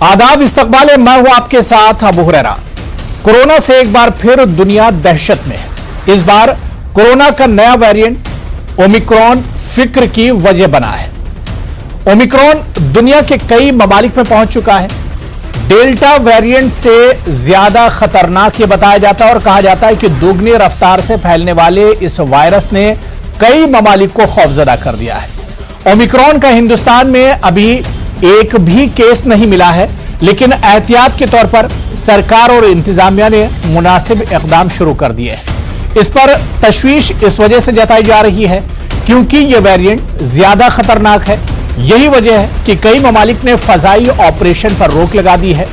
आदाब, इस्तकबाल है। मैं हूं आपके साथ अबू हुरैरा। कोरोना से एक बार फिर दुनिया दहशत में है। इस बार कोरोना का नया वेरिएंट ओमिक्रॉन फिक्र की वजह बना है। ओमिक्रॉन दुनिया के कई ममालिक में पहुंच चुका है। डेल्टा वेरिएंट से ज्यादा खतरनाक ये बताया जाता है और कहा जाता है कि दोगुनी रफ्तार से फैलने वाले इस वायरस ने कई ममालिक को खौफजदा कर दिया है। ओमिक्रॉन का हिंदुस्तान में अभी एक भी केस नहीं मिला है, लेकिन एहतियात के तौर पर सरकार और इंतजामिया ने मुनासिब इकदाम शुरू कर दिए हैं। इस पर तशवीश इस वजह से जताई जा रही है क्योंकि यह वेरिएंट ज्यादा खतरनाक है। यही वजह है कि कई ममालिक ने फजाई ऑपरेशन पर रोक लगा दी है।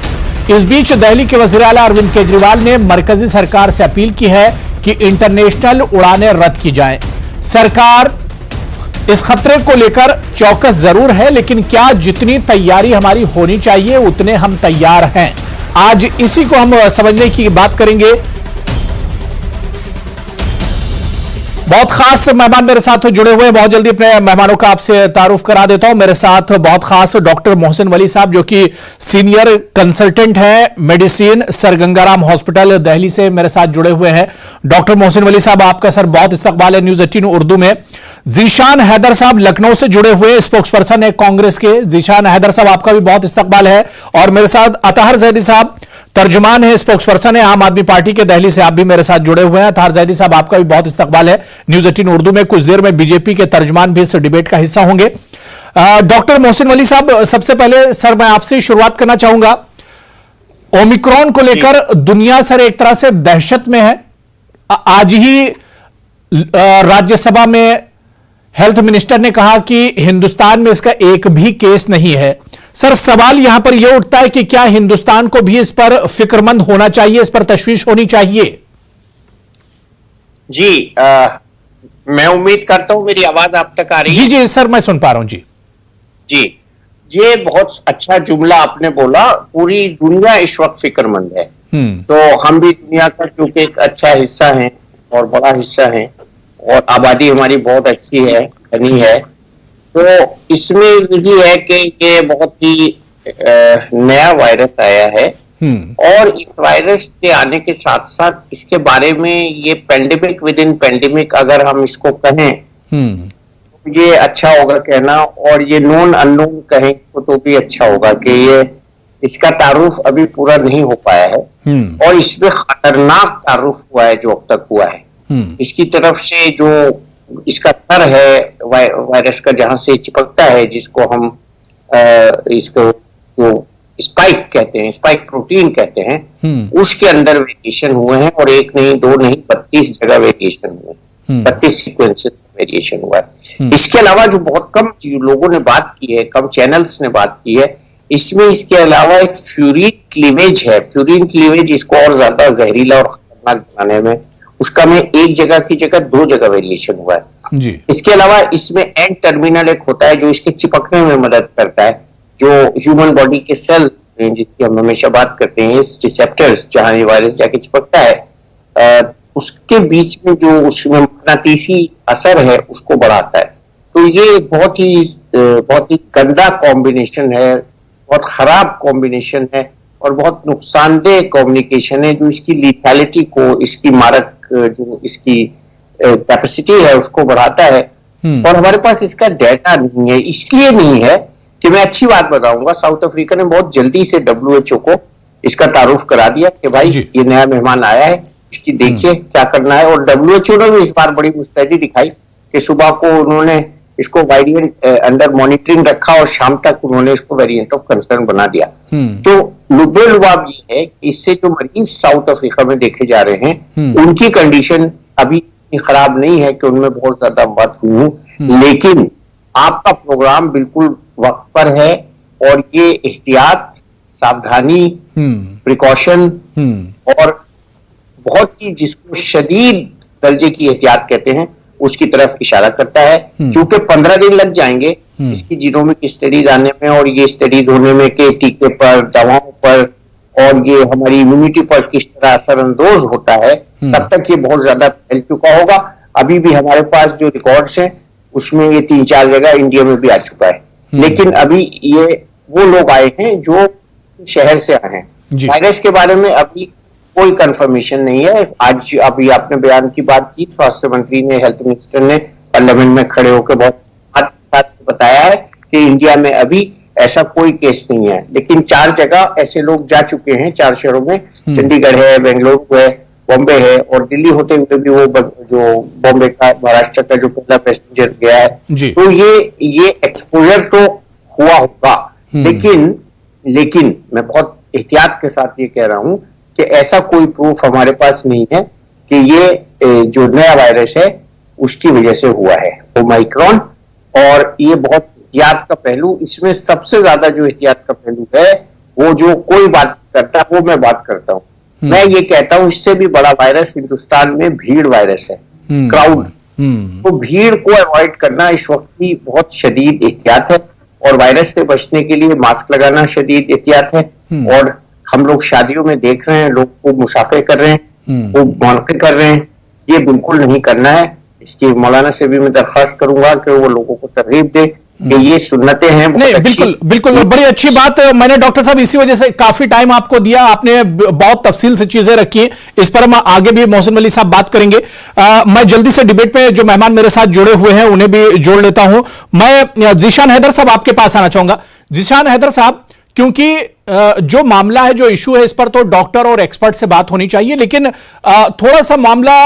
इस बीच दिल्ली के वज़ीर आला अरविंद केजरीवाल ने मरकजी सरकार से अपील की है कि इंटरनेशनल उड़ानें रद्द की जाएं। सरकार इस खतरे को लेकर चौकस जरूर है, लेकिन क्या जितनी तैयारी हमारी होनी चाहिए उतने हम तैयार हैं? आज इसी को हम समझने की बात करेंगे। बहुत खास मेहमान मेरे साथ जुड़े हुए हैं। बहुत जल्दी अपने मेहमानों का आपसे तारुफ करा देता हूं। मेरे साथ बहुत खास डॉक्टर मोहसिन वली साहब, जो कि सीनियर कंसल्टेंट हैं medicine sir Gangaram hospital Delhi से मेरे साथ जुड़े हुए हैं। डॉक्टर मोहसिन वली साहब, आपका सर बहुत इस्तकबाल है न्यूज 18 उर्दू में। जीशान हैदर साहब लखनऊ से जुड़े हुए स्पोक्स पर्सन है कांग्रेस के। जीशान हैदर साहब, आपका भी बहुत इस्तकबाल है। और मेरे साथ अतहर जैदी साहब तर्जुमान है, स्पोक्स पर्सन है आम आदमी पार्टी के, दिल्ली से आप भी मेरे साथ जुड़े हुए हैं। अतहर जैदी साहब, आपका भी बहुत इस्तकबाल है न्यूज 18 उर्दू में। कुछ देर में बीजेपी के तर्जुमान भी इस डिबेट का हिस्सा होंगे। डॉक्टर मोहसिन वली साहब, सबसे पहले सर मैं आपसे शुरुआत करना चाहूंगा। ओमिक्रॉन को लेकर दुनिया सर एक तरह से दहशत में है। आज ही राज्यसभा में हेल्थ मिनिस्टर ने कहा कि हिंदुस्तान में इसका एक भी केस नहीं है। सर, सवाल यहां पर यह उठता है कि क्या हिंदुस्तान को भी इस पर फिक्रमंद होना चाहिए, इस पर तशवीश होनी चाहिए? जी, मैं उम्मीद करता हूं मेरी आवाज आप तक आ रही है। जी जी सर, मैं सुन पा रहा हूं। जी जी, ये बहुत अच्छा जुमला आपने बोला। पूरी दुनिया इस वक्त फिक्रमंद है। तो हम भी दुनिया का क्योंकि एक अच्छा हिस्सा है और बड़ा हिस्सा है और आबादी हमारी बहुत अच्छी है, घनी है, तो इसमें यही है कि ये बहुत ही नया वायरस आया है। और इस वायरस के आने के साथ साथ इसके बारे में ये पेंडेमिक विद इन पेंडेमिक अगर हम इसको कहें ये अच्छा होगा कहना, और ये नोन अननोन कहें तो भी अच्छा होगा कि ये इसका तारुफ अभी पूरा नहीं हो पाया है और इसमें खतरनाक तारुफ हुआ है जो अब तक हुआ है। इसकी तरफ से जो इसका सर है वायरस का, जहां से चिपकता है, जिसको हम इसको जो स्पाइक कहते हैं, स्पाइक प्रोटीन कहते हैं, उसके अंदर वेरिएशन हुए हैं और एक नहीं दो नहीं 32 जगह वेरिएशन हुए, 32 सीक्वेंसेस वेरिएशन हुआ है। इसके अलावा जो बहुत कम लोगों ने बात की है, कम चैनल्स ने बात की है, इसमें इसके अलावा एक फ्यूरिन क्लीवेज है। फ्यूरिन क्लीवेज इसको और ज्यादा जहरीला और खतरनाक बनाने में, उसका में एक जगह की जगह 2 जगह वेरिएशन हुआ है जी। इसके अलावा इसमें एंड टर्मिनल एक होता है जो इसके चिपकने में मदद करता है, जो ह्यूमन बॉडी के सेल्स जिसकी हम हमेशा बात करते हैं, इस रिसेप्टर्स जहां ये वायरस जाके चिपकता है, उसके बीच में जो उसमें मकनातीसी असर है उसको बढ़ाता है। तो ये बहुत ही गंदा कॉम्बिनेशन है, बहुत खराब कॉम्बिनेशन है और बहुत नुकसानदेह कम्युनिकेशन है, जो इसकी लीथैलिटी को, इसकी मारक जो इसकी कैपेसिटी है उसको बढ़ाता है। और हमारे पास इसका डेटा नहीं है। इसलिए नहीं है कि मैं अच्छी बात बताऊंगा, साउथ अफ्रीका ने बहुत जल्दी से WHO को इसका तारुफ करा दिया कि भाई ये नया मेहमान आया है, इसकी देखिए क्या करना है। और WHO ने भी इस बार बड़ी मुस्तैदी दिखाई कि सुबह को उन्होंने इसको वेरिएंट अंडर मॉनिटरिंग रखा और शाम तक उन्होंने इसको वेरिएंट ऑफ कंसर्न बना दिया। तो लुबेलुबाब ये है कि इससे जो मरीज साउथ अफ्रीका में देखे जा रहे हैं उनकी कंडीशन अभी खराब नहीं है कि उनमें बहुत ज्यादा मौत हुई, लेकिन आपका प्रोग्राम बिल्कुल वक्त पर है और ये एहतियात, सावधानी, प्रिकॉशन और बहुत ही जिसको शदीद दर्जे की एहतियात कहते हैं उसकी तरफ इशारा करता है। क्योंकि 15 दिन लग जाएंगे इसकी जीनोमिक स्टडीज आने में और ये स्टडीज होने में के टीके पर, दवाओं पर और ये हमारी इम्यूनिटी पर किस तरह असरअंदोज होता है, तब तक ये बहुत ज्यादा फैल चुका होगा। अभी भी हमारे पास जो रिकॉर्ड्स हैं उसमें ये 3-4 जगह इंडिया में भी आ चुका है, लेकिन अभी ये वो लोग आए हैं जो शहर से आए हैं। जी। वायरस के बारे में अभी कोई कंफर्मेशन नहीं है। आज अभी आपने बयान की बात की, स्वास्थ्य मंत्री ने, हेल्थ मिनिस्टर ने पार्लियामेंट में खड़े होकर बहुत साथ बताया है कि इंडिया में अभी ऐसा कोई केस नहीं है, लेकिन 4 जगह ऐसे लोग जा चुके हैं, 4 शहरों में, चंडीगढ़ है, बेंगलुरु है, बॉम्बे है, और दिल्ली होते हुए भी वो जो बॉम्बे का, महाराष्ट्र का जो पहला पैसेंजर गया है। तो ये एक्सपोजर तो हुआ होगा, लेकिन मैं बहुत एहतियात के साथ ये कह रहा हूं कि ऐसा कोई प्रूफ हमारे पास नहीं है कि ये जो नया वायरस है उसकी वजह से हुआ है ओमाइक्रॉन। और ये बहुत एहतियात का पहलू, इसमें सबसे ज्यादा जो एहतियात का पहलू है वो जो कोई बात करता है वो मैं बात करता हूं। मैं ये कहता हूं इससे भी बड़ा वायरस हिंदुस्तान में भीड़ वायरस है, क्राउड। तो भीड़ को अवॉइड करना इस वक्त की बहुत शदीद एहतियात है, और वायरस से बचने के लिए मास्क लगाना शदीद एहतियात है। और हम लोग शादियों में देख रहे हैं, लोग को मुसाफे कर रहे हैं, वो मौके कर रहे हैं, ये बिल्कुल नहीं करना है। इसकी मौलाना से भी मैं दरख्वास्त करूंगा कि वो लोगों को तरगीब दे कि ये सुन्नतें हैं। नहीं, बिल्कुल बड़ी अच्छी बात। मैंने डॉक्टर साहब इसी वजह से काफी टाइम आपको दिया, आपने बहुत तफसील से चीजें रखी, इस पर हम आगे भी मोहसिन वली साहब बात करेंगे। मैं जल्दी से डिबेट पे जो मेहमान मेरे साथ जुड़े हुए हैं उन्हें भी जोड़ लेता हूं। मैं जीशान हैदर साहब आपके पास आना चाहूंगा। जीशान हैदर साहब, क्योंकि जो मामला है, जो इशू है, इस पर तो डॉक्टर और एक्सपर्ट से बात होनी चाहिए, लेकिन थोड़ा सा मामला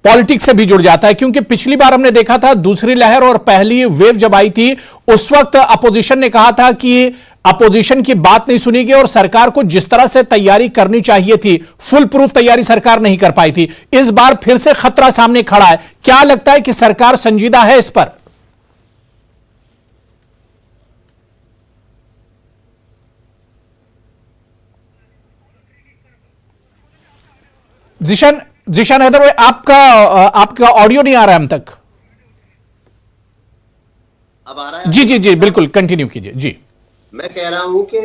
पॉलिटिक्स से भी जुड़ जाता है, क्योंकि पिछली बार हमने देखा था दूसरी लहर और पहली वेव जब आई थी, उस वक्त अपोजिशन ने कहा था कि अपोजिशन की बात नहीं सुनी गई और सरकार को जिस तरह से तैयारी करनी चाहिए थी, फुल प्रूफ तैयारी सरकार नहीं कर पाई थी। इस बार फिर से खतरा सामने खड़ा है। क्या लगता है कि सरकार संजीदा है इस पर? जिशान हैदर भाई, आपका ऑडियो नहीं आ रहा है हम तक। अब आ रहा है? जी, बिल्कुल कंटिन्यू कीजिए। जी, मैं कह रहा हूं कि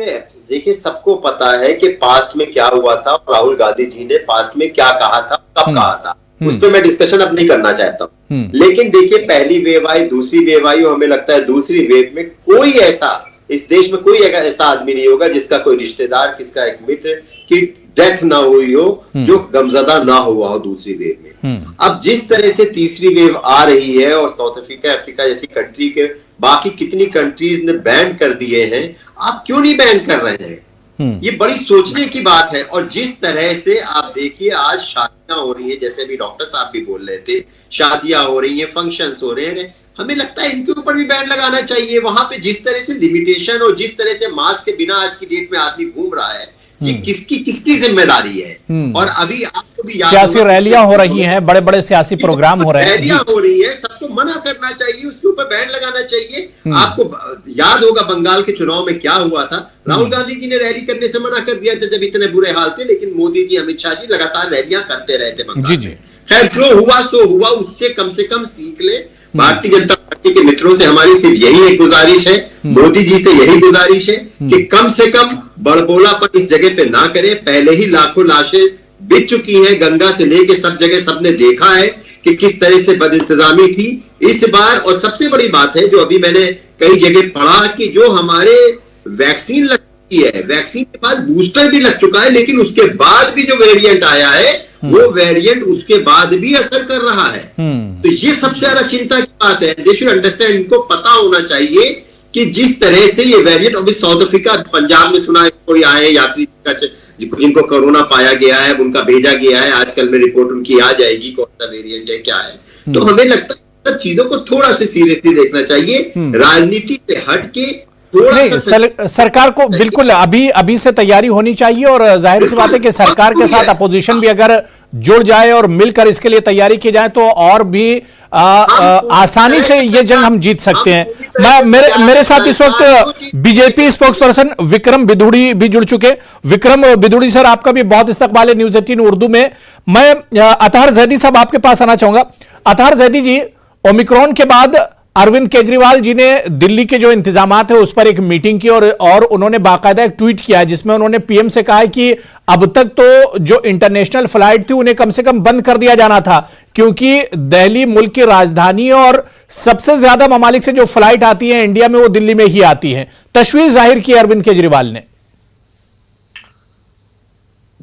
देखिए, सबको पता है कि पास्ट में क्या हुआ था, राहुल गांधी जी ने पास्ट में क्या कहा था, कब कहा था, उस पर मैं डिस्कशन अब नहीं करना चाहता हूं। लेकिन देखिए, पहली वेव आई, दूसरी वेव आई, और हमें लगता है दूसरी वेव में कोई ऐसा, इस देश में कोई ऐसा आदमी नहीं होगा जिसका कोई रिश्तेदार, किसका एक मित्र की डेथ ना हुई हो, जो गमजदा ना हुआ हो दूसरी वेव में। अब जिस तरह से तीसरी वेव आ रही है, और साउथ अफ्रीका जैसी कंट्री के बाकी कितनी कंट्रीज ने बैन कर दिए हैं, आप क्यों नहीं बैन कर रहे हैं? ये बड़ी सोचने की बात है। और जिस तरह से आप देखिए, आज शादियां हो रही है, जैसे भी डॉक्टर साहब भी बोल रहे थे, शादियां हो रही है, फंक्शंस हो रहे हैं, हमें लगता है इनके ऊपर भी बैन लगाना चाहिए। वहां पे जिस तरह से लिमिटेशन और जिस तरह से मास्क के बिना आज की डेट में आदमी घूम रहा है, ये किसकी जिम्मेदारी है? और अभी आपको भी याद, सियासी रैलियां हो रही हैं, बड़े बड़े सियासी प्रोग्राम हो रहे हैं, रैलियां हो रही है, सबको मना करना चाहिए, उसके ऊपर बैन लगाना चाहिए। आपको याद होगा बंगाल के चुनाव में क्या हुआ था, राहुल गांधी जी ने रैली करने से मना कर दिया था जब इतने बुरे हाल थे, लेकिन मोदी जी, अमित शाह जी लगातार रैलियां करते रहे थे बंगाल में। खैर, जो हुआ सो हुआ, उससे कम से कम सीख ले। भारतीय जनता पार्टी के मित्रों से हमारी सिर्फ यही एक गुजारिश है, मोदी जी से यही गुजारिश है कि कम से कम बड़बोलापन इस जगह पे ना करें। पहले ही लाखों लाशें बिक चुकी हैं, गंगा से लेके सब जगह सबने देखा है कि किस तरह से बदइंतजामी थी इस बार। और सबसे बड़ी बात है, जो अभी मैंने कई जगह पढ़ा, कि जो हमारे वैक्सीन लग चुकी है, वैक्सीन के बाद बूस्टर भी लग चुका है, लेकिन उसके बाद भी जो वेरिएंट आया है, वो वेरिएंट उसके बाद भी असर कर रहा है। तो ये सबसे ज्यादा चिंता की बात है। दे शुड अंडरस्टैंड, इनको पता होना चाहिए कि जिस तरह से ये वेरिएंट, अभी साउथ अफ्रीका, पंजाब में सुना है कोई आए यात्री जिनको कोरोना पाया गया है, उनका भेजा गया है, आजकल में रिपोर्ट उनकी आ जाएगी कौन सा वेरिएंट है, क्या है। तो हमें लगता है सब चीजों को थोड़ा सा सीरियसली देखना चाहिए, राजनीति से हटके। सरकार को बिल्कुल अभी से तैयारी होनी चाहिए, और जाहिर सी बात है कि सरकार के साथ अपोजिशन भी अगर जुड़ जाए और मिलकर इसके लिए तैयारी की जाए, तो और भी आसानी से ये जंग हम जीत सकते हैं। मेरे साथ इस वक्त BJP spokes person Vikram Bidhuri भी जुड़ चुके। विक्रम बिदुड़ी सर, आपका भी बहुत इस्तकबाल है न्यूज़ 18 उर्दू में। मैं अतहर जैदी साहब आपके पास आना चाहूंगा। अतहर जैदी जी, ओमिक्रॉन के बाद अरविंद केजरीवाल जी ने दिल्ली के जो इंतजामात है उस पर एक मीटिंग की, और उन्होंने बाकायदा एक ट्वीट किया है जिसमें उन्होंने पीएम से कहा है कि अब तक तो जो इंटरनेशनल फ्लाइट थी उन्हें कम से कम बंद कर दिया जाना था, क्योंकि दिल्ली मुल्क की राजधानी और सबसे ज्यादा ममालिक से जो फ्लाइट आती है इंडिया में वो दिल्ली में ही आती है। तशवीश जाहिर की अरविंद केजरीवाल ने।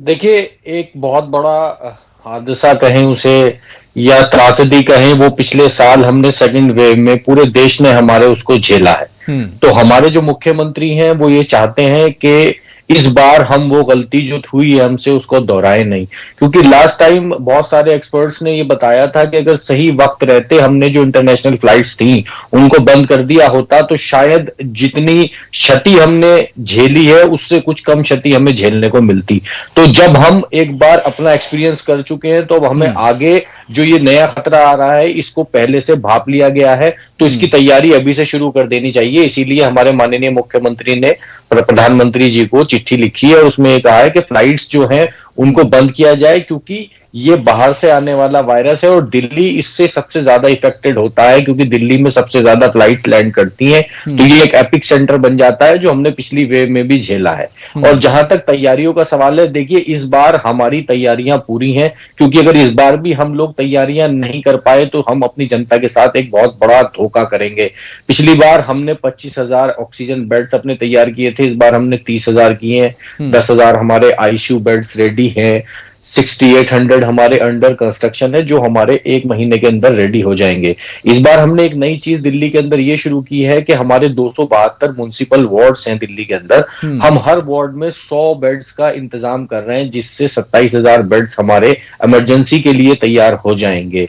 देखिए, एक बहुत बड़ा हादसा कहें उसे या त्रासदी कहें, वो पिछले साल हमने सेकंड वेव में पूरे देश ने हमारे उसको झेला है। तो हमारे जो मुख्यमंत्री हैं वो ये चाहते हैं कि इस बार हम वो गलती जो हुई है हमसे उसको दोहराए नहीं, क्योंकि लास्ट टाइम बहुत सारे एक्सपर्ट्स ने ये बताया था कि अगर सही वक्त रहते हमने जो इंटरनेशनल फ्लाइट्स थी उनको बंद कर दिया होता तो शायद जितनी क्षति हमने झेली है उससे कुछ कम क्षति हमें झेलने को मिलती। तो जब हम एक बार अपना एक्सपीरियंस कर चुके हैं तो अब हमें आगे जो ये नया खतरा आ रहा है इसको पहले से भाप लिया गया है, तो इसकी तैयारी अभी से शुरू कर देनी चाहिए। इसीलिए हमारे माननीय मुख्यमंत्री ने प्रधानमंत्री जी को चिट्ठी लिखी है और उसमें कहा है कि फ्लाइट्स जो हैं उनको बंद किया जाए, क्योंकि ये बाहर से आने वाला वायरस है और दिल्ली इससे सबसे ज्यादा इफेक्टेड होता है, क्योंकि दिल्ली में सबसे ज्यादा फ्लाइट्स लैंड करती हैं। तो ये एक एपिक सेंटर बन जाता है जो हमने पिछली वेव में भी झेला है। और जहां तक तैयारियों का सवाल है, देखिए इस बार हमारी तैयारियां पूरी हैं, क्योंकि अगर इस बार भी हम लोग तैयारियां नहीं कर पाए तो हम अपनी जनता के साथ एक बहुत बड़ा धोखा करेंगे। पिछली बार हमने 25,000 ऑक्सीजन बेड्स अपने तैयार किए थे, इस बार हमने 30,000 किए हैं। 10,000 हमारे आईसीयू बेड्स रेडी हैं, 6800 हमारे अंडर कंस्ट्रक्शन है जो हमारे 1 महीने के अंदर रेडी हो जाएंगे। इस बार हमने एक नई चीज दिल्ली के अंदर ये शुरू की है कि हमारे 272 म्युनिसिपल वार्ड्स हैं दिल्ली के अंदर, हम हर वार्ड में 100 बेड्स का इंतजाम कर रहे हैं, जिससे 27,000 बेड्स हमारे इमरजेंसी के लिए तैयार हो जाएंगे।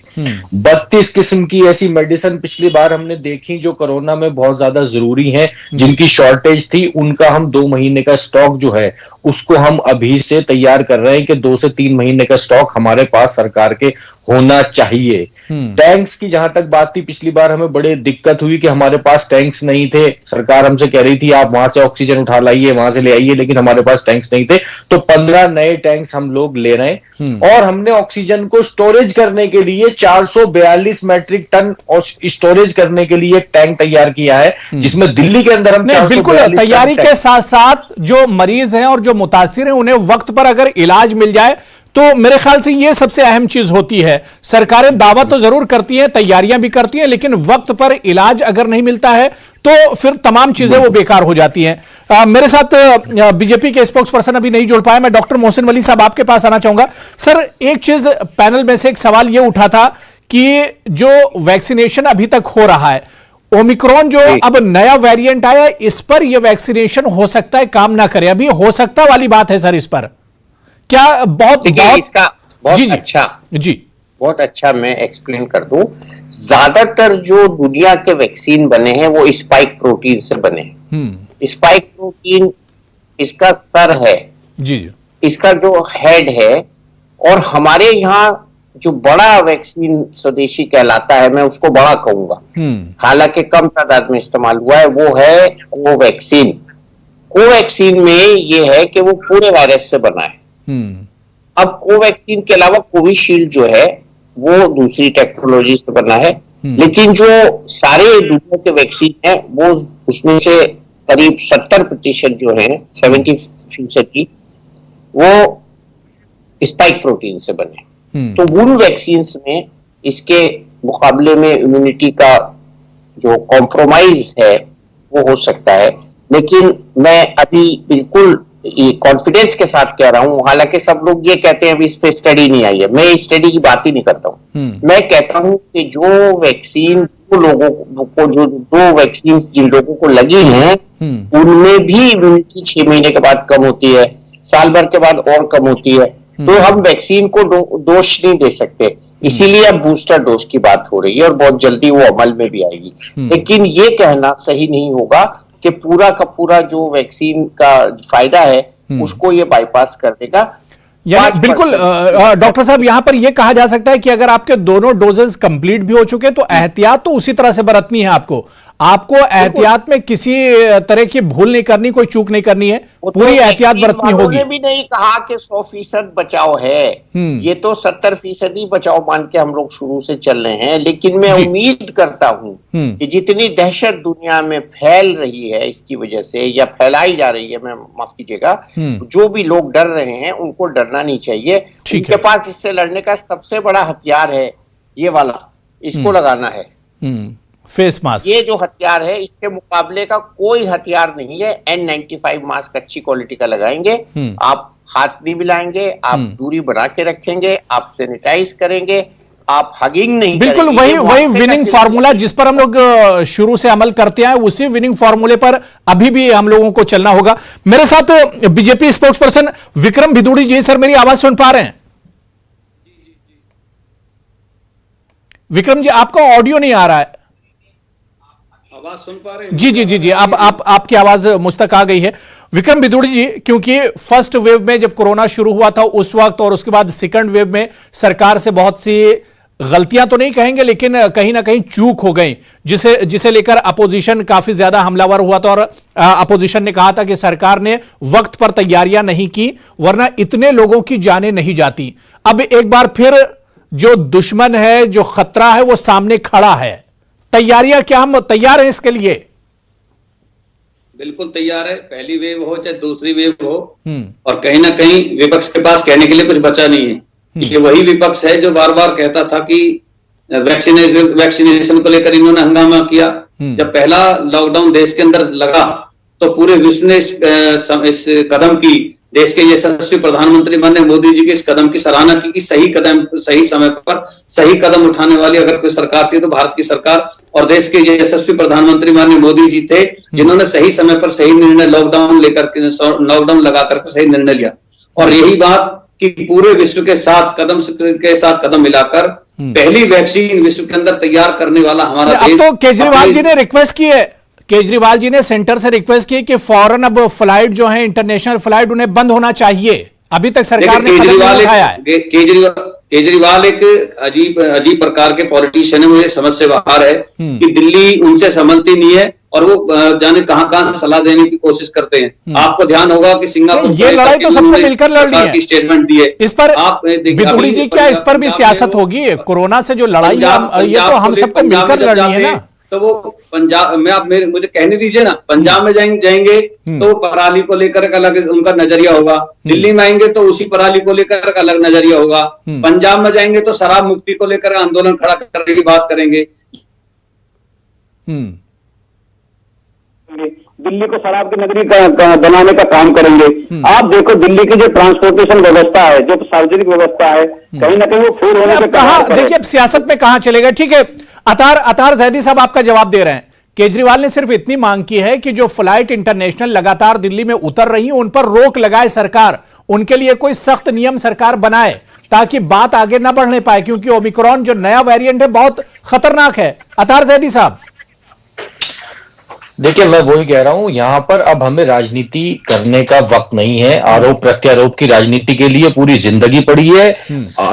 32 किस्म की ऐसी मेडिसिन पिछली बार हमने देखी जो कोरोना में बहुत ज्यादा जरूरी है, जिनकी शॉर्टेज थी, उनका हम 2 महीने का स्टॉक जो है उसको हम अभी से तैयार कर रहे हैं कि 2 से 3 महीने का स्टॉक हमारे पास सरकार के होना चाहिए। टैंक्स की जहां तक बात थी, पिछली बार हमें बड़े दिक्कत हुई कि हमारे पास टैंक्स नहीं थे। सरकार हमसे कह रही थी आप वहां से ऑक्सीजन उठा लाइए, वहां से ले आइए, लेकिन हमारे पास टैंक्स नहीं थे। तो 15 नए टैंक्स हम लोग ले रहे हैं और हमने ऑक्सीजन को स्टोरेज करने के लिए 442 मैट्रिक टन और स्टोरेज करने के लिए एक टैंक तैयार किया है, जिसमें दिल्ली के अंदर हम बिल्कुल तैयारी के साथ साथ जो मरीज हैं और जो मुतासिर हैं उन्हें वक्त पर अगर इलाज मिल जाए तो मेरे ख्याल से ये सबसे अहम चीज होती है। सरकारें दावा तो जरूर करती हैं, तैयारियां भी करती हैं, लेकिन वक्त पर इलाज अगर नहीं मिलता है तो फिर तमाम चीजें वो बेकार हो जाती हैं। मेरे साथ बीजेपी के स्पोक्स पर्सन अभी नहीं जुड़ पाए, मैं डॉक्टर मोहसिन वली साहब आपके पास आना चाहूंगा। सर, एक चीज पैनल में से एक सवाल ये उठा था कि जो वैक्सीनेशन अभी तक हो रहा है, ओमिक्रॉन जो अब नया वेरिएंट आया, इस पर यह वैक्सीनेशन हो सकता है काम ना करे, अभी हो सकता वाली बात है सर, इस पर क्या बहुत इसका बहुत अच्छा बहुत अच्छा मैं एक्सप्लेन कर दूं। ज्यादातर जो दुनिया के वैक्सीन बने हैं वो स्पाइक प्रोटीन से बने हैं। स्पाइक प्रोटीन इसका सर है जी, इसका जो हेड है, और हमारे यहाँ जो बड़ा वैक्सीन स्वदेशी कहलाता है, मैं उसको बड़ा कहूंगा, हालांकि कम तादाद में इस्तेमाल हुआ है, वो है कोवैक्सीन। कोवैक्सीन में ये है कि वो पूरे वायरस से बना है। अब कोवैक्सीन के अलावा कोविशील्ड जो है वो दूसरी टेक्नोलॉजी से बना है, लेकिन जो सारे दुनिया के वैक्सीन है वो उसमें से करीब 70% जो है, 70% वो स्पाइक प्रोटीन से बने। तो उन वैक्सीन में इसके मुकाबले में इम्यूनिटी का जो कॉम्प्रोमाइज है वो हो सकता है, लेकिन मैं अभी बिल्कुल ये कॉन्फिडेंस के साथ कह रहा हूं, हालांकि सब लोग ये कहते हैं अभी इस पे स्टडी नहीं आई है, मैं इस स्टडी की बात ही नहीं करता हूं। मैं कहता हूं कि जो वैक्सीन लोगों को जो 2 वैक्सीन जिन लोगों को लगी हैं उनमें भी इम्यूनिटी 6 महीने के बाद कम होती है, साल भर के बाद और कम होती है। तो हम वैक्सीन को दोष नहीं दे सकते, इसीलिए अब बूस्टर डोज की बात हो रही है और बहुत जल्दी वो अमल में भी आएगी। लेकिन ये कहना सही नहीं होगा कि पूरा का पूरा जो वैक्सीन का फायदा है उसको ये बाईपास कर देगा। यानी बिल्कुल डॉक्टर साहब, यहां पर यह कहा जा सकता है कि अगर आपके दोनों डोजेस कंप्लीट भी हो चुके तो एहतियात तो उसी तरह से बरतनी है, आपको एहतियात में किसी तरह की भूल नहीं करनी, कोई चूक नहीं करनी है, पूरी एहतियात बरतनी होगी। उन्होंने भी नहीं कहा कि 100% बचाव है, ये तो 70% ही बचाव मान के हम लोग शुरू से चल रहे हैं। लेकिन मैं उम्मीद करता हूं कि जितनी दहशत दुनिया में फैल रही है इसकी वजह से, या फैलाई जा रही है, मैं माफ कीजिएगा, जो भी लोग डर रहे हैं उनको डरना नहीं चाहिए। उनके पास इससे लड़ने का सबसे बड़ा हथियार है ये वाला, इसको लगाना है। फेस मास्क, ये जो हथियार है इसके मुकाबले का कोई हथियार नहीं है। N95 मास्क अच्छी क्वालिटी का लगाएंगे, आप हाथ नहीं मिलाएंगे, आप दूरी बना के रखेंगे, आप सैनिटाइज करेंगे, आप हगिंग नहीं बिल्कुल करेंगे। वही विनिंग फार्मूला जिस पर हम लोग शुरू से अमल करते हैं, उसी विनिंग फार्मूले पर अभी भी हम लोगों को चलना होगा। मेरे साथ बीजेपी स्पोक्स पर्सन विक्रम भिदुड़ी जी। सर, मेरी आवाज सुन पा रहे हैं? विक्रम जी, आपका ऑडियो नहीं आ रहा है। आवाज सुन पा रहे हैं? जी जी जी जी, अब आपकी आवाज मुझ तक आ गई है। विक्रम भिदुड़ी जी, क्योंकि फर्स्ट वेव में जब कोरोना शुरू हुआ था उस वक्त और उसके बाद सेकंड वेव में सरकार से बहुत सी गलतियां तो नहीं कहेंगे, लेकिन कहीं ना कहीं चूक हो गई, जिसे लेकर अपोजिशन काफी ज्यादा हमलावर हुआ था। और अपोजिशन ने कहा था कि सरकार ने वक्त पर तैयारियां नहीं की, वरना इतने लोगों की जानें नहीं जाती। अब एक बार फिर जो दुश्मन है, जो खतरा है, वो सामने खड़ा है। तैयारियां क्या हम तैयार हैं इसके लिए? बिल्कुल तैयार है, पहली वेव हो चाहे दूसरी वेव हो। और कहीं ना कहीं विपक्ष के पास कहने के लिए कुछ बचा नहीं है। ये वही विपक्ष है जो बार बार कहता था कि वैक्सीनेशन को लेकर इन्होंने हंगामा किया। जब पहला लॉकडाउन देश के अंदर लगा तो पूरे विश्व ने इस कदम की, देश के यशस्वी प्रधानमंत्री माननीय मोदी जी के इस कदम की सराहना की कि सही कदम, सही समय पर सही कदम उठाने वाली अगर कोई सरकार थी तो भारत की सरकार और देश के यशस्वी प्रधानमंत्री माननीय मोदी जी थे, जिन्होंने सही समय पर सही निर्णय लॉकडाउन लगा करके सही निर्णय लिया। और यही बात कि पूरे विश्व के साथ कदम मिलाकर पहली वैक्सीन विश्व के अंदर तैयार करने वाला हमारा देश। अब तो केजरीवाल जी ने रिक्वेस्ट की है, केजरीवाल जी ने सेंटर से रिक्वेस्ट की कि फौरन अब फ्लाइट जो है, इंटरनेशनल फ्लाइट, उन्हें बंद होना चाहिए। अभी तक सरकार ने कदम नहीं उठाया है। केजरीवाल एक अजीब प्रकार के पॉलिटिशियन है। मुझे समझ से बाहर है कि दिल्ली उनसे संभलती नहीं है और वो जाने कहां से सलाह देने की कोशिश करते हैं। आपको ध्यान होगा कि सिंगापुर ये लड़ाई तो सबको मिलकर लड़नी है, स्टेटमेंट दिए। इस पर भिदुड़ी जी, क्या इस पर भी सियासत होगी? कोरोना से जो लड़ाई है ये तो हम सबको मिलकर लड़नी है ना। तो वो पंजाब में, आप मुझे कहने दीजिए ना, पंजाब में जाएंगे तो पराली को लेकर अलग उनका नजरिया होगा, दिल्ली में आएंगे तो उसी पराली को लेकर अलग नजरिया होगा, पंजाब में जाएंगे तो शराब मुक्ति को लेकर आंदोलन खड़ा करने की बात करेंगे, दिल्ली को शराब की नगरी बनाने का काम करेंगे। आप देखो दिल्ली की जो ट्रांसपोर्टेशन व्यवस्था है, जो सार्वजनिक व्यवस्था है, कहीं ना कहीं वो फेल होने के कहा। देखिए, अब सियासत में कहां चलेगा? ठीक है, अतार जैदी साहब आपका जवाब दे रहे हैं। केजरीवाल ने सिर्फ इतनी मांग की है कि जो फ्लाइट इंटरनेशनल लगातार दिल्ली में उतर रही है उन पर रोक लगाए सरकार, उनके लिए कोई सख्त नियम सरकार बनाए ताकि बात आगे ना बढ़ने पाए, क्योंकि ओमिक्रॉन जो नया वेरिएंट है बहुत खतरनाक है। अतार जैदी साहब, देखिए, मैं वही कह रहा हूं, यहां पर अब हमें राजनीति करने का वक्त नहीं है। आरोप प्रत्यारोप की राजनीति के लिए पूरी जिंदगी पड़ी है।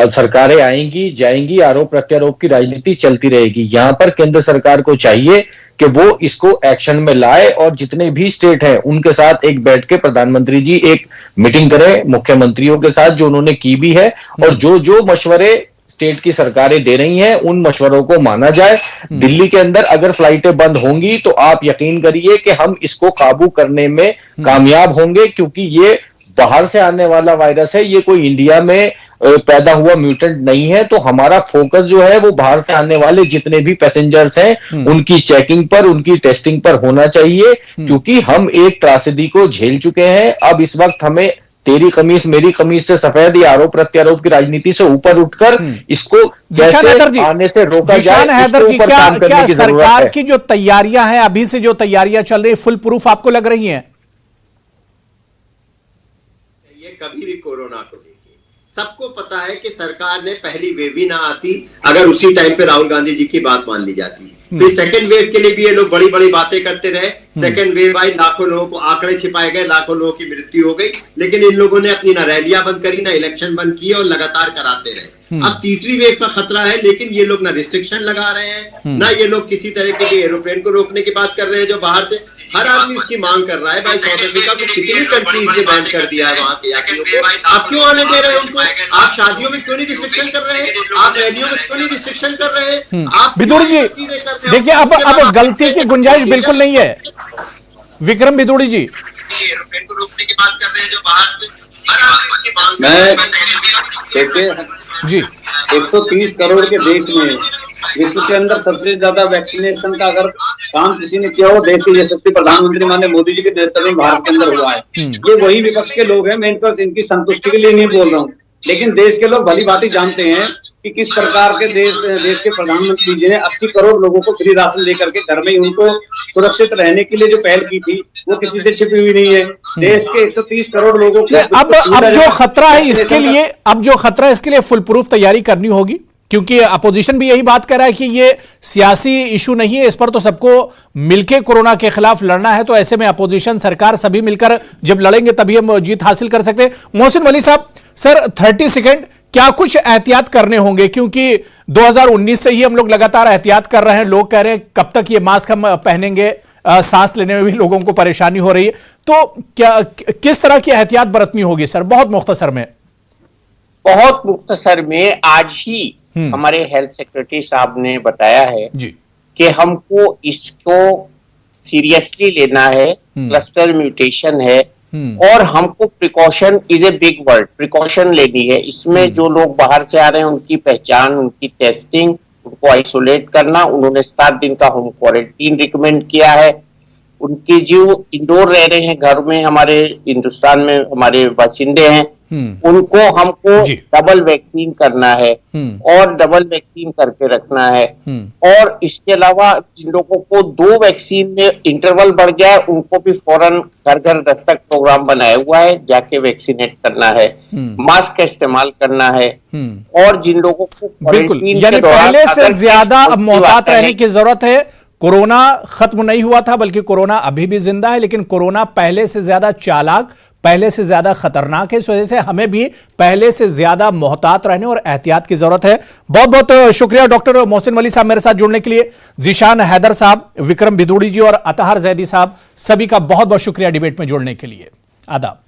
सरकारें आएंगी जाएंगी, आरोप प्रत्यारोप की राजनीति चलती रहेगी। यहां पर केंद्र सरकार को चाहिए कि वो इसको एक्शन में लाए और जितने भी स्टेट हैं उनके साथ एक बैठ के प्रधानमंत्री जी एक मीटिंग करें मुख्यमंत्रियों के साथ, जो उन्होंने की भी है, और जो मशवरे स्टेट की सरकारें दे रही हैं उन मशवरों को माना जाए। दिल्ली के अंदर अगर फ्लाइटें बंद होंगी तो आप यकीन करिए कि हम इसको काबू करने में कामयाब होंगे, क्योंकि ये बाहर से आने वाला वायरस है, ये कोई इंडिया में पैदा हुआ म्यूटेंट नहीं है। तो हमारा फोकस जो है वो बाहर से आने वाले जितने भी पैसेंजर्स हैं उनकी चेकिंग पर, उनकी टेस्टिंग पर होना चाहिए, क्योंकि हम एक त्रासदी को झेल चुके हैं। अब इस वक्त हमें तेरी कमीज मेरी कमीज से सफेद, या आरोप प्रत्यारोप की राजनीति से ऊपर उठकर इसको कैसे आने से रोका जाए, इसके ऊपर काम करने की जरूरत है। सरकार की जो तैयारियां हैं, अभी से जो तैयारियां चल रही है, फुल प्रूफ आपको लग रही हैं? ये कभी भी कोरोना को लेके सबको पता है कि सरकार ने पहली वेव ही ना आती अगर उसी टाइम पे राहुल गांधी जी की बात मान ली जाती। फिर सेकंड वेव के लिए भी ये लोग बड़ी बड़ी बातें करते रहे। सेकंड वेव आई, लाखों लोगों को आंकड़े छिपाए गए, लाखों लोगों की मृत्यु हो गई, लेकिन इन लोगों ने अपनी ना रैलियां बंद करी, ना इलेक्शन बंद किए और लगातार कराते रहे। अब तीसरी वेव का खतरा है, लेकिन ये लोग ना रिस्ट्रिक्शन लगा रहे हैं, ना ये लोग किसी तरह के एरोप्लेन को रोकने की बात कर रहे हैं जो बाहर से। हर आदमी इसकी मांग कर रहा है। भाई साउथ अफ्रीका को कितनी कंट्रीज ने बैन कर दिया है वहां के यात्रियों को, आप क्यों आने दे रहे हैं उनको? आप शादियों में क्यों नहीं रिस्ट्रिक्शन कर रहे हैं? आप रैलियों में क्यों नहीं रिस्ट्रिक्शन कर रहे हैं? आप भिदुड़ी जी देखिए, अब गलती की गुंजाइश बिल्कुल नहीं है। विक्रम भिदुड़ी जी, एरोप्लेन को रोकने की बात कर रहे हैं जो बाहर से। मैं देखिए, 130 करोड़ के देश में विश्व के अंदर सबसे ज्यादा वैक्सीनेशन का अगर काम किसी ने किया हो देश के यशस्वी प्रधानमंत्री माननीय मोदी जी के नेतृत्व में भारत के अंदर हुआ है। ये वही विपक्ष के लोग हैं, मैं इनकी संतुष्टि के लिए नहीं बोल रहा हूँ, लेकिन देश के लोग भली भांति जानते हैं कि किस प्रकार के देश के प्रधानमंत्री जी ने 80 करोड़ लोगों को फ्री राशन लेकर के घर में ही उनको सुरक्षित रहने के लिए जो पहल की थी वो किसी से छिपी हुई नहीं है। देश के 130 करोड़ लोगों को अब जो खतरा है इसके लिए फुल प्रूफ तैयारी करनी होगी, क्योंकि अपोजिशन भी यही बात कर रहा है कि ये सियासी इशू नहीं है, इस पर तो सबको मिलकर कोरोना के खिलाफ लड़ना है। तो ऐसे में अपोजिशन, सरकार सभी मिलकर जब लड़ेंगे तभी हम जीत हासिल कर सकते हैं। मोहसिन वली साहब, सर 30 सेकेंड, क्या कुछ एहतियात करने होंगे, क्योंकि 2019 से ही हम लोग लगातार एहतियात कर रहे हैं, लोग कह रहे हैं कब तक ये मास्क हम पहनेंगे, सांस लेने में भी लोगों को परेशानी हो रही है, तो क्या किस तरह की एहतियात बरतनी होगी सर, बहुत मुख्तसर में? बहुत मुख्तसर में आज ही हमारे हेल्थ सेक्रेटरी साहब ने बताया है जी कि हमको इसको सीरियसली लेना है, क्लस्टर म्यूटेशन है और हमको precaution is a big word, precaution लेनी है। इसमें जो लोग बाहर से आ रहे हैं उनकी पहचान, उनकी टेस्टिंग, उनको आइसोलेट करना, उन्होंने 7 दिन का होम क्वारंटीन रिकमेंड किया है। उनके जो इंडोर रह रहे हैं घर में, हमारे हिंदुस्तान में हमारे बासिंदे हैं, उनको हमको डबल वैक्सीन करना है और डबल वैक्सीन करके रखना है। और इसके अलावा जिन लोगों को 2 वैक्सीन में इंटरवल बढ़ गया है उनको भी फौरन घर घर दस्तक प्रोग्राम बनाया हुआ है, जाके वैक्सीनेट करना है, मास्क का इस्तेमाल करना है। और जिन लोगों को बिल्कुल, यानी पहले से ज्यादा अब मोहतात रहने की जरूरत है। कोरोना खत्म नहीं हुआ था, बल्कि कोरोना अभी भी जिंदा है, लेकिन कोरोना पहले से ज्यादा चालाक, पहले से ज्यादा खतरनाक है। इस वजह से हमें भी पहले से ज्यादा मोहतात रहने और एहतियात की जरूरत है। बहुत बहुत शुक्रिया डॉक्टर मोहसिन वली साहब मेरे साथ जुड़ने के लिए। जीशान हैदर साहब, विक्रम भिदुड़ी जी और अतहर जैदी साहब, सभी का बहुत बहुत शुक्रिया डिबेट में जुड़ने के लिए। आदाब।